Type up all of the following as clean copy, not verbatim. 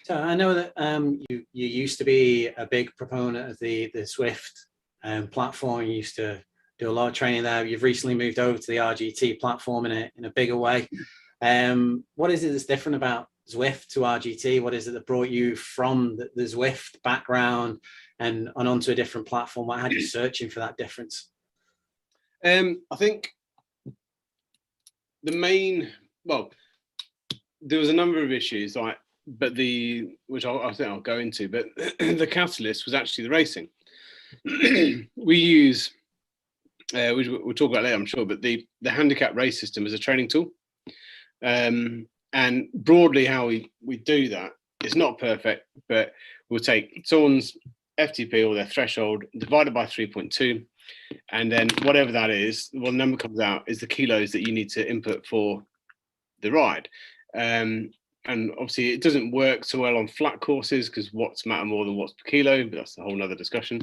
So I know that you used to be a big proponent of the Swift platform. You used to do a lot of training there. You've recently moved over to the RGT platform in a bigger way. What is it that's different about Zwift to RGT? What is it that brought you from the Zwift background and onto a different platform? What had you searching for that difference? I think there was a number of issues, but which I think I'll go into, but the catalyst was actually the racing. We use, we'll talk about later, I'm sure, but the handicap race system is a training tool. And broadly how we do that, it's not perfect, but we'll take someone's FTP or their threshold divided by 3.2, and then whatever that is, the number comes out is the kilos that you need to input for the ride. And obviously it doesn't work so well on flat courses because watts matter more than watts per kilo, but that's a whole nother discussion.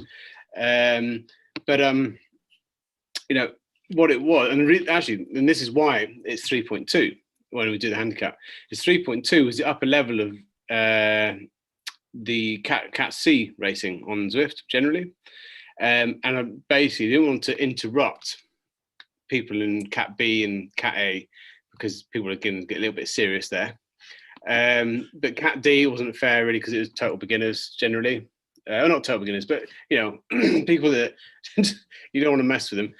You know, what it was, and this is why it's 3.2 when we do the handicap. It's 3.2 was the upper level of the Cat C racing on Zwift generally. And I basically didn't want to interrupt people in Cat B and Cat A because people are going to get a little bit serious there. But Cat D wasn't fair really because it was total beginners generally. Not total beginners, but you know, people that you don't want to mess with them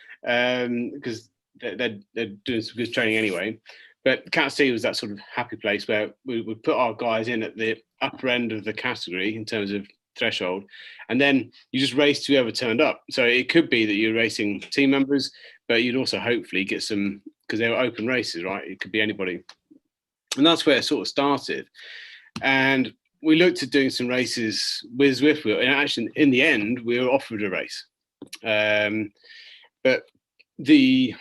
because they're doing some good training anyway. But Cat C was that sort of happy place where we would put our guys in at the upper end of the category in terms of threshold, and then you just race to whoever turned up. So it could be that you're racing team members, but you'd also hopefully get some, because they were open races, right? It could be anybody. And that's where it sort of started. And we looked at doing some races with Zwift, and actually in the end we were offered a race, but the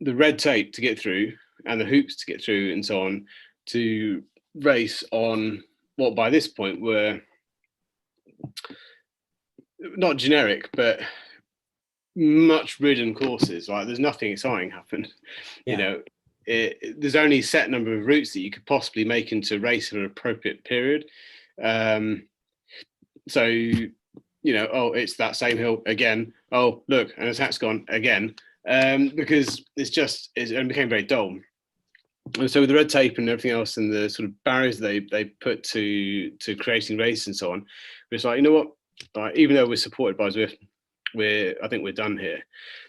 red tape to get through and the hoops to get through and so on to race on what by this point were not generic but much ridden courses. Like there's nothing exciting happened. Yeah. You know, there's only a set number of routes that you could possibly make into a race at an appropriate period. So, you know, oh, it's that same hill again. Oh, look, and it's gone again. Because it became very dull. And so with the red tape and everything else and the sort of barriers they put to creating races and so on, it's like, you know what, even though we're supported by Zwift, I think we're done here.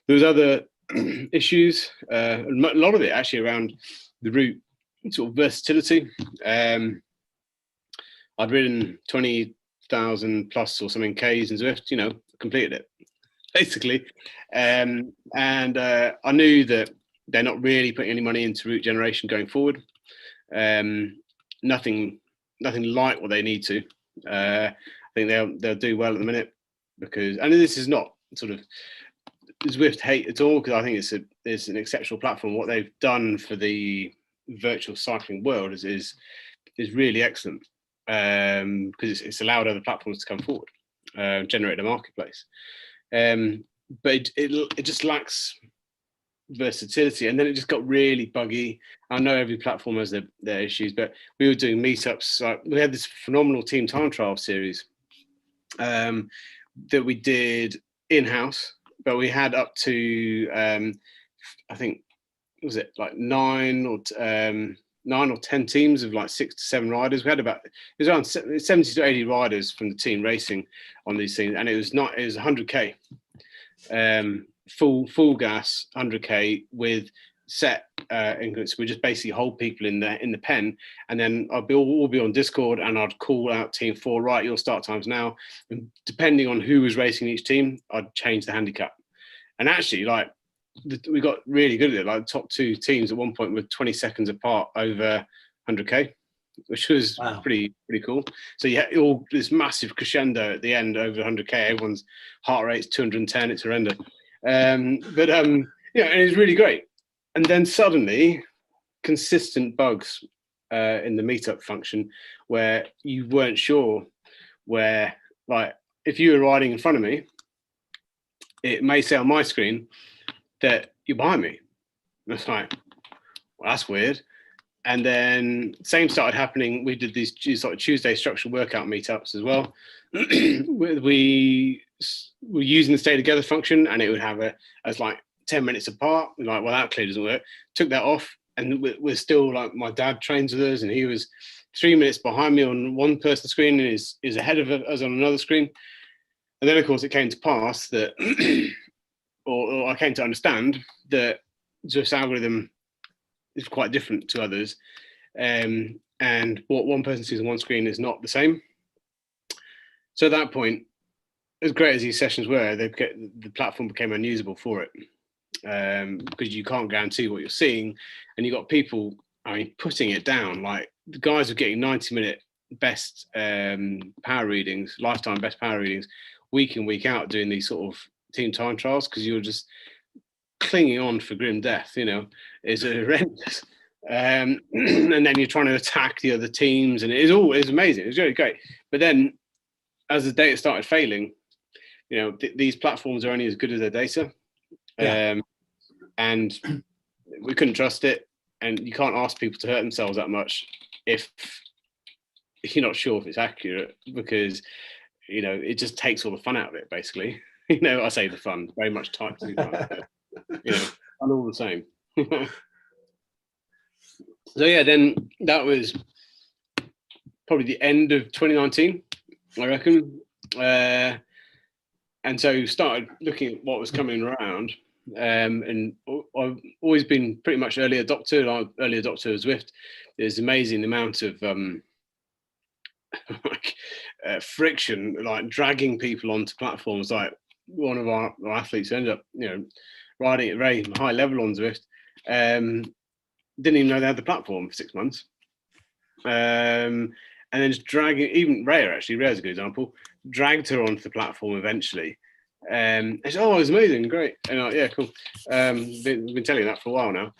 There was other issues, a lot of it actually around the route sort of versatility. I'd ridden 20,000 plus or something Ks in Zwift, you know, completed it basically, and I knew that they're not really putting any money into route generation going forward. Nothing like what they need to. I think they'll do well at the minute because, and this is not sort of Zwift hate at all, because I think it's an exceptional platform. What they've done for the virtual cycling world is really excellent, because it's allowed other platforms to come forward, generate a marketplace. But it just lacks versatility, and then it just got really buggy. I know every platform has their issues, but we were doing meetups. Like we had this phenomenal team time trial series that we did in-house, but we had up to I think, was it like 9 or 10 teams of like 6 to 7 riders. We had it was around 70 to 80 riders from the team racing on these things, and it was 100k, full gas 100k with set increments. We just basically hold people in the pen, and then we'll be on Discord, and I'd call out team 4, right, your start times now, and depending on who was racing each team, I'd change the handicap. And actually, like, we got really good at it. Like the top 2 teams at one point were 20 seconds apart over 100k, which was pretty cool. So you had all this massive crescendo at the end over 100k. Everyone's heart rate's 210. It's horrendous. Yeah, and it was really great. And then suddenly, consistent bugs in the meetup function where you weren't sure where, like, if you were riding in front of me, it may say on my screen that you're behind me. And it's like, well, that's weird. And then same started happening. We did these sort of Tuesday structural workout meetups as well. We were using the stay together function, and it would have as like 10 minutes apart. We're like, well, that clearly doesn't work. Took that off, and we're still like, my dad trains with us, and he was 3 minutes behind me on one person's screen and is ahead of us on another screen. And then, of course, it came to pass that, or I came to understand that Zwift's algorithm is quite different to others. And what one person sees on one screen is not the same. So at that point, as great as these sessions were, the platform became unusable for it, because you can't guarantee what you're seeing. And you got people, I mean, putting it down. Like, the guys are getting 90-minute best power readings, lifetime best power readings, week in, week out, doing these sort of team time trials, because you're just clinging on for grim death, you know. It's horrendous. And then you're trying to attack the other teams, and it's amazing. It's really great. But then, as the data started failing, you know, these platforms are only as good as their data. And we couldn't trust it. And you can't ask people to hurt themselves that much if you're not sure if it's accurate, because, you know, it just takes all the fun out of it, basically. You know, I say the fun, very much type to fun, but, you know, and all the same. So yeah, then that was probably the end of 2019, I reckon. And so started looking at what was coming around. And I've always been pretty much early adopter of Zwift. There's amazing amount of friction, like dragging people onto platforms. Like, one of our athletes who ended up, you know, riding at very high level on Zwift, didn't even know they had the platform for 6 months. And then just dragging, even Rhea is a good example, dragged her onto the platform eventually. And she said, oh, it was amazing, great. And I'm like, yeah, cool. Been telling you that for a while now.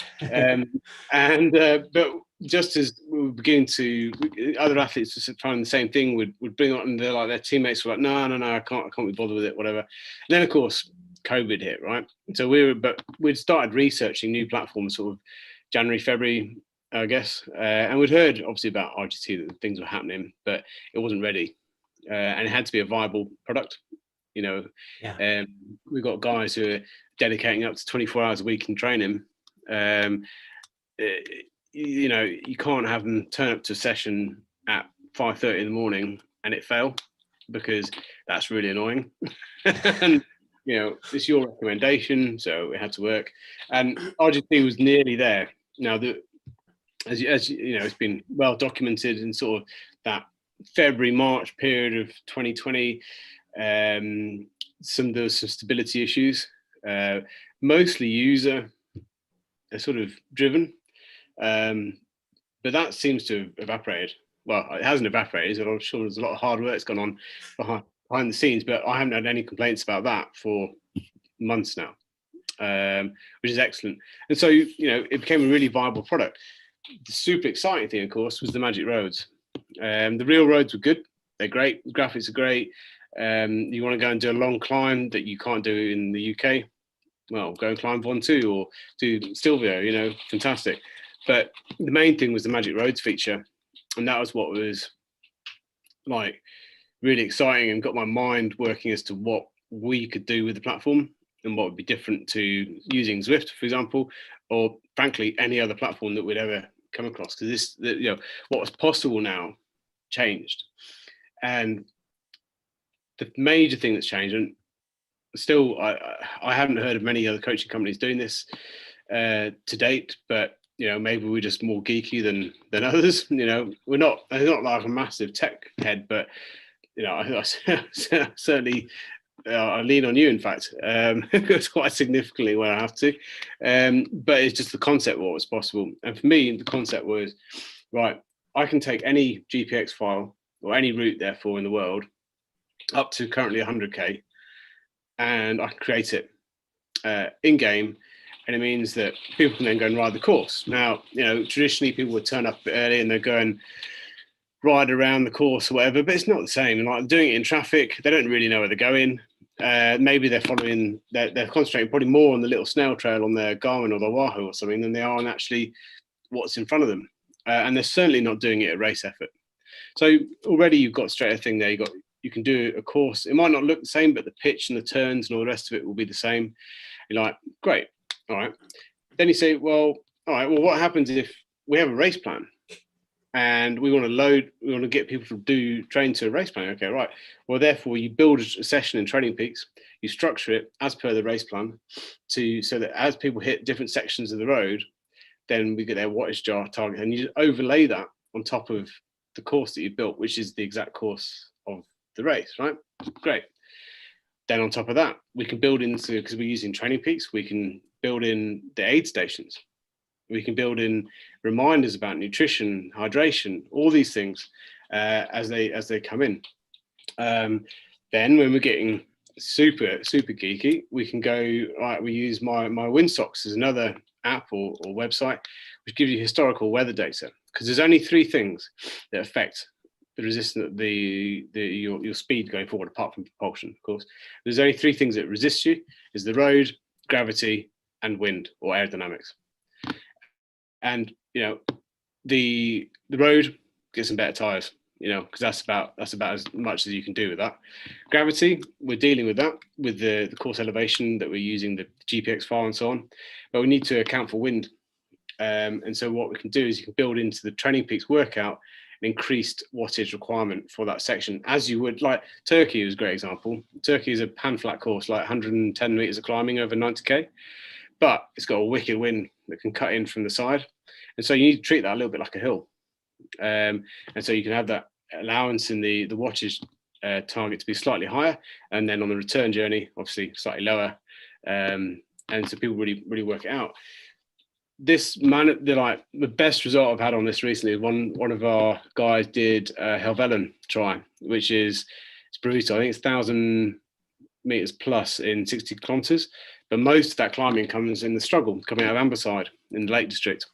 But just as we were beginning to, other athletes were trying the same thing, would bring on, and their teammates were like, no, I can't be bothered with it, whatever. And then, of course, COVID hit, right? So we'd started researching new platforms sort of January, February, I guess. And we'd heard obviously about RGT, that things were happening, but it wasn't ready. And it had to be a viable product. You know, we've got guys who are dedicating up to 24 hours a week in training. You know, you can't have them turn up to a session at 5:30 in the morning and it fail, because that's really annoying. And, you know, it's your recommendation, so it had to work. And RGT was nearly there. Now, as you know, it's been well documented in sort of that February, March period of 2020. There was some stability issues, mostly user sort of driven, but that seems to have evaporated. Well, it hasn't evaporated, so I'm sure there's a lot of hard work that's gone on behind the scenes, but I haven't had any complaints about that for months now, which is excellent. And so, you know, it became a really viable product. The super exciting thing, of course, was the Magic Roads. The real roads were good. They're great. The graphics are great. You want to go and do a long climb that you can't do in the UK, well, go and climb one too, or do Stilvio, you know, fantastic. But the main thing was the Magic Roads feature, and that was what was like really exciting and got my mind working as to what we could do with the platform and what would be different to using Zwift, for example, or frankly any other platform that we'd ever come across, because you know, what was possible now changed. And the major thing that's changed, and still I haven't heard of many other coaching companies doing this to date, but you know, maybe we're just more geeky than others. You know, I'm not like a massive tech head, but you know, I certainly I lean on you, in fact, it's quite significantly where I have to. But it's just the concept of what was possible. And for me, the concept was, right, I can take any GPX file or any route, therefore, in the world, up to currently 100K, and I can create it in game. And it means that people can then go and ride the course. Now, you know, traditionally people would turn up a bit early and they're going ride around the course or whatever, but it's not the same. And like doing it in traffic, they don't really know where they're going. Maybe they're concentrating probably more on the little snail trail on their Garmin or their Wahoo or something than they are on actually what's in front of them. and they're certainly not doing it at race effort. So already you've got straight a thing there. You can do a course. It might not look the same, but the pitch and the turns and all the rest of it will be the same. You're like, great, all right. Then you say, well, all right, well, what happens if we have a race plan and we want to get people to train to a race plan? Okay, right. Well, therefore, you build a session in Training Peaks, you structure it as per the race plan so that as people hit different sections of the road, then we get their wattage jar target, and you just overlay that on top of the course that you built, which is the exact course of the race, right? Great. Then on top of that, we can build into, because we're using Training Peaks, we can build in the aid stations. We can build in reminders about nutrition, hydration, all these things as they come in. Then when we're getting super geeky, we can go, right, we use my Windsocks as another app or website, which gives you historical weather data, because there's only three things that affect the resistance, your speed going forward, apart from propulsion, of course. There's only three things that resist you: is the road, gravity, and wind or aerodynamics. And the road gets some better tires, because that's about as much as you can do with that. Gravity, we're dealing with that with the course elevation that we're using, the GPX file and so on, but we need to account for wind. And so what we can do is you can build into the Training Peaks workout an increased wattage requirement for that section, as you would. Like Turkey is a great example. Turkey is a pan flat course, like 110 meters of climbing over 90k, but it's got a wicked wind that can cut in from the side, and so you need to treat that a little bit like a hill. And so you can have that allowance in the wattage target to be slightly higher, and then on the return journey, obviously slightly lower. And so people really work it out. The best result I've had on this recently is one of our guys did a Helvellyn try, which is, it's brutal. I think it's 1,000 meters plus in 60 kilometers, but most of that climbing comes in the struggle coming out of Amberside in the Lake District.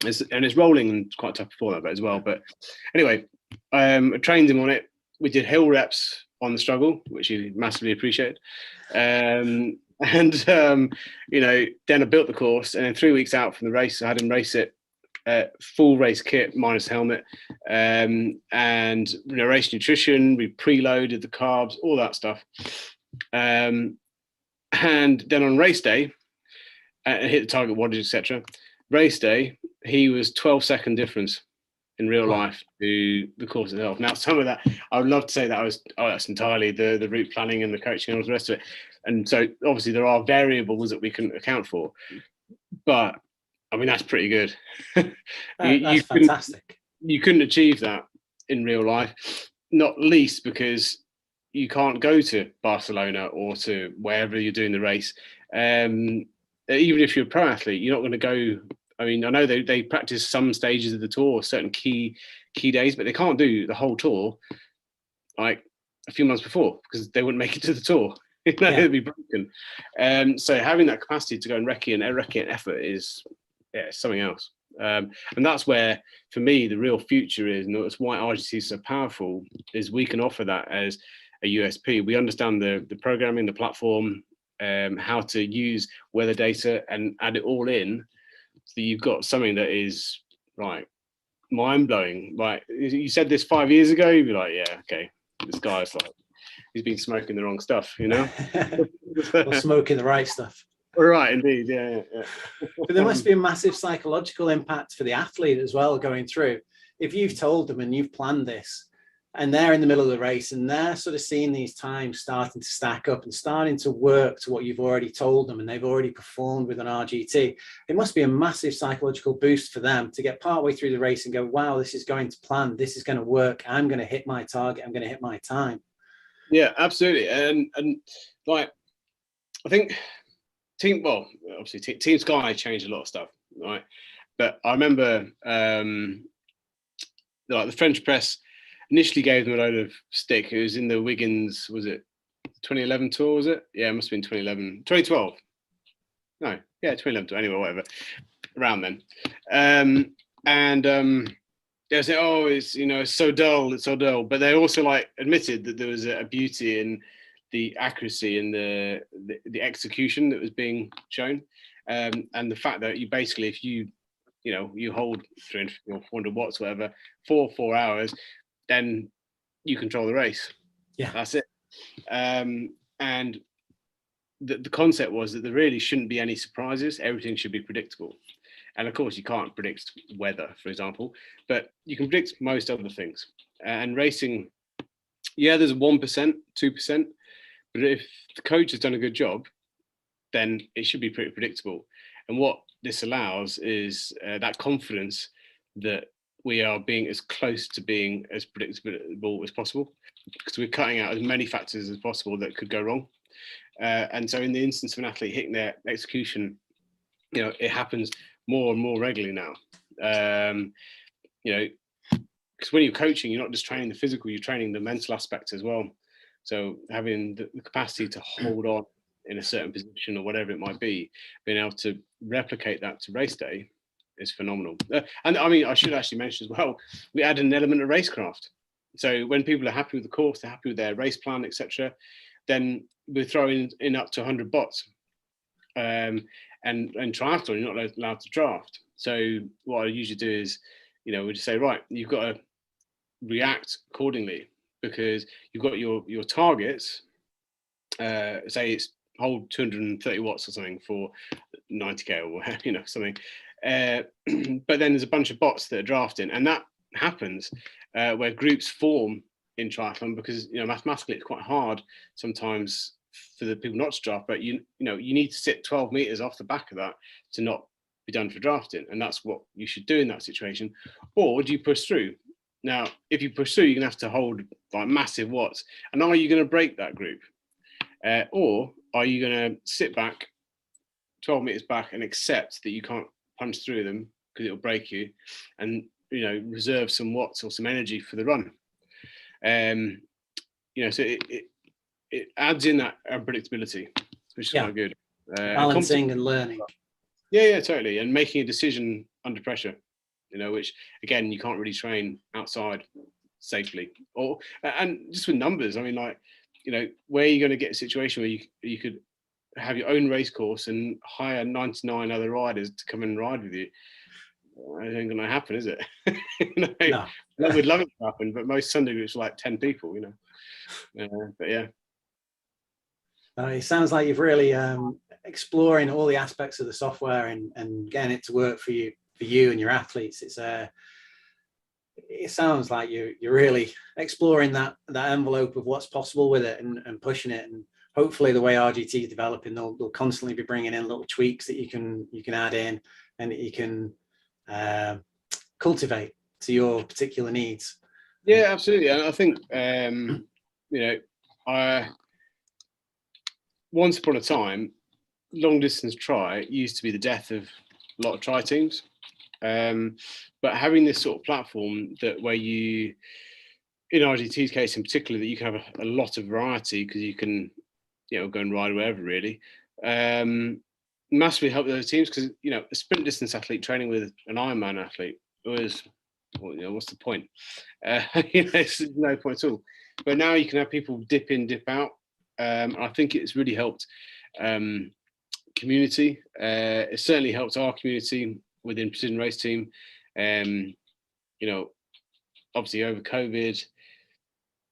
It's rolling and quite tough before that as well. But anyway, I trained him on it. We did hill reps on the struggle, which he massively appreciated. Then I built the course, and then 3 weeks out from the race, I had him race it full race kit minus helmet, and race nutrition. We preloaded the carbs, all that stuff, and then on race day, hit the target wattage, etc. Race day, he was 12-second difference in real life to the course itself. Now, some of that, I would love to say that that's entirely the route planning and the coaching and all the rest of it. And so obviously there are variables that we can account for, but I mean, that's pretty good. That's fantastic. You couldn't achieve that in real life, not least because you can't go to Barcelona or to wherever you're doing the race. Even if you're a pro athlete, you're not going to go. I mean, I know they practice some stages of the tour, certain key days, but they can't do the whole tour like a few months before, because they wouldn't make it to the tour. It'd be broken. So having that capacity to go and recce and effort is something else. And that's where, for me, the real future is, and that's why RGT is so powerful, is we can offer that as a USP. We understand the programming, the platform, how to use weather data and add it all in, so you've got something that is mind-blowing. Like, you said this 5 years ago, you'd be like, yeah, okay, this guy's like, he's been smoking the wrong stuff, or smoking the right stuff. Right, indeed, yeah. But there must be a massive psychological impact for the athlete as well going through. If you've told them and you've planned this, and they're in the middle of the race and they're sort of seeing these times starting to stack up and starting to work to what you've already told them, and they've already performed with an RGT, it must be a massive psychological boost for them to get partway through the race and go, wow, this is going to plan, this is going to work, I'm going to hit my target, I'm going to hit my time. Yeah, absolutely. And like, I think Team Sky changed a lot of stuff, right? But I remember the French press initially gave them a load of stick. It was in the Wiggins, was it 2011 tour, was it? Yeah, it must have been 2012. No, yeah, 2011, anyway, whatever, around then. They say, oh, it's so dull, it's so dull. But they also admitted that there was a beauty in the accuracy and the execution that was being shown, and the fact that you basically, if you you know, you hold 300 or 400 watts, whatever, for 4 hours, then you control the race. Yeah. That's it. And the concept was that there really shouldn't be any surprises. Everything should be predictable. And of course, you can't predict weather, for example, but you can predict most other things. And racing, yeah, there's 1%, 2%, but if the coach has done a good job, then it should be pretty predictable. And what this allows is that confidence that we are being as close to being as predictable as possible, because we're cutting out as many factors as possible that could go wrong. And so in the instance of an athlete hitting their execution, you know, it happens more and more regularly now. You know, because when you're coaching, you're not just training the physical, you're training the mental aspect as well. So having the capacity to hold on in a certain position or whatever it might be, being able to replicate that to race day is phenomenal. And I mean, I should actually mention as well, we add an element of racecraft. So when people are happy with the course, they're happy with their race plan, etc., then we're throwing in up to 100 bots. And triathlon, you're not allowed to draft. So what I usually do is, you know, we just say, right, you've got to react accordingly, because you've got your targets. Say it's hold 230 watts or something for 90k or you know, something. But then there's a bunch of bots that are drafting, and that happens where groups form in triathlon, because, you know, mathematically it's quite hard sometimes for the people not to draft, but you know, you need to sit 12 meters off the back of that to not be done for drafting, and that's what you should do in that situation. Or do you push through? Now, if you push through, you're gonna have to hold like massive watts, and are you going to break that group, or are you going to sit back 12 meters back and accept that you can't punch through them because it'll break you, and, you know, reserve some watts or some energy for the run? You know, so it adds in that unpredictability, which is quite good. Balancing and learning. Yeah, totally. And making a decision under pressure, you know, which again, you can't really train outside safely. Or, and just with numbers, I mean, like, you know, where are you going to get a situation where you could have your own race course and hire 99 other riders to come and ride with you? It ain't going to happen, is it? You know, no. We'd love it to happen, but most Sunday groups are like 10 people, you know. But yeah. It sounds like you've really exploring all the aspects of the software and getting it to work for you and your athletes. It sounds like you're really exploring that envelope of what's possible with it and pushing it. And hopefully the way RGT is developing, they'll constantly be bringing in little tweaks that you can add in and that you can cultivate to your particular needs. Yeah, absolutely. And I think you know, once upon a time, long distance tri used to be the death of a lot of tri teams. But having this sort of platform that where you, in RGT's case in particular, that you can have a lot of variety, because you can, you know, go and ride wherever really, massively help those teams. Because, you know, a sprint distance athlete training with an Ironman athlete was, well, you know, what's the point? You know, there's no point at all. But now you can have people dip in, dip out. I think it's really helped community. It certainly helped our community within Precision Race Team. You know, obviously over COVID,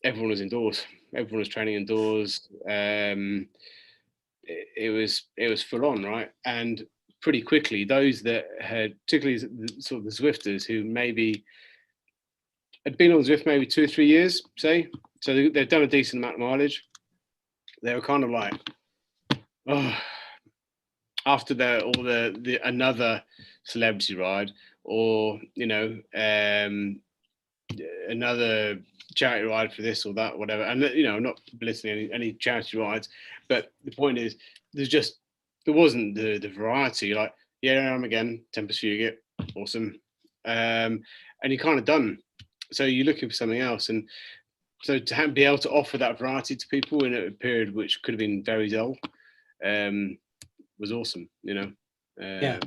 everyone was indoors. Everyone was training indoors. It was full on, right? And pretty quickly, those that had, particularly sort of the Zwifters, who maybe had been on Zwift maybe 2 or 3 years, say, so they've done a decent amount of mileage. They were kind of like, oh, after the another celebrity ride, or, you know, another charity ride for this or that, whatever. And, you know, I'm not belittling any charity rides, but the point is, there wasn't the variety. Like, yeah, I'm again, Tempest Fugit, awesome, and you're kind of done. So you're looking for something else, and so to be able to offer that variety to people in a period which could have been very dull, was awesome, you know. Yeah.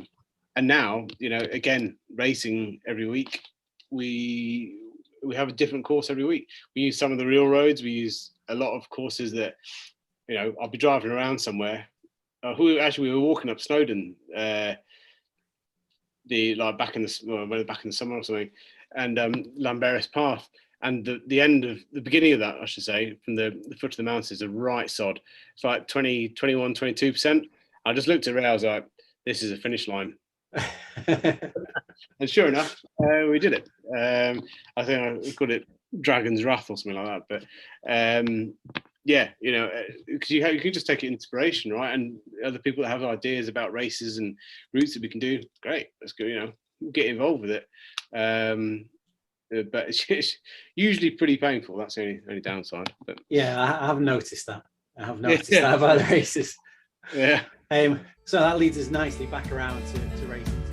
And now, you know, again, racing every week, we have a different course every week. We use some of the real roads. We use a lot of courses that, you know, I'll be driving around somewhere. We were walking up Snowdon like back in the summer or something, and Lamberis Path, and the end of the beginning of that, I should say, from the foot of the mountain is a right sod. It's like 20, 21, 22%. I just looked at Ray, I was like, this is a finish line. And sure enough, we did it. I think I called it Dragon's Wrath or something like that. But yeah, you know, because you can just take it inspiration, right? And other people that have ideas about races and routes that we can do, great, let's go. You know, get involved with it. But it's usually pretty painful. That's the only downside. But yeah, I have noticed that. I have noticed that about the races. Yeah. So that leads us nicely back around to racing.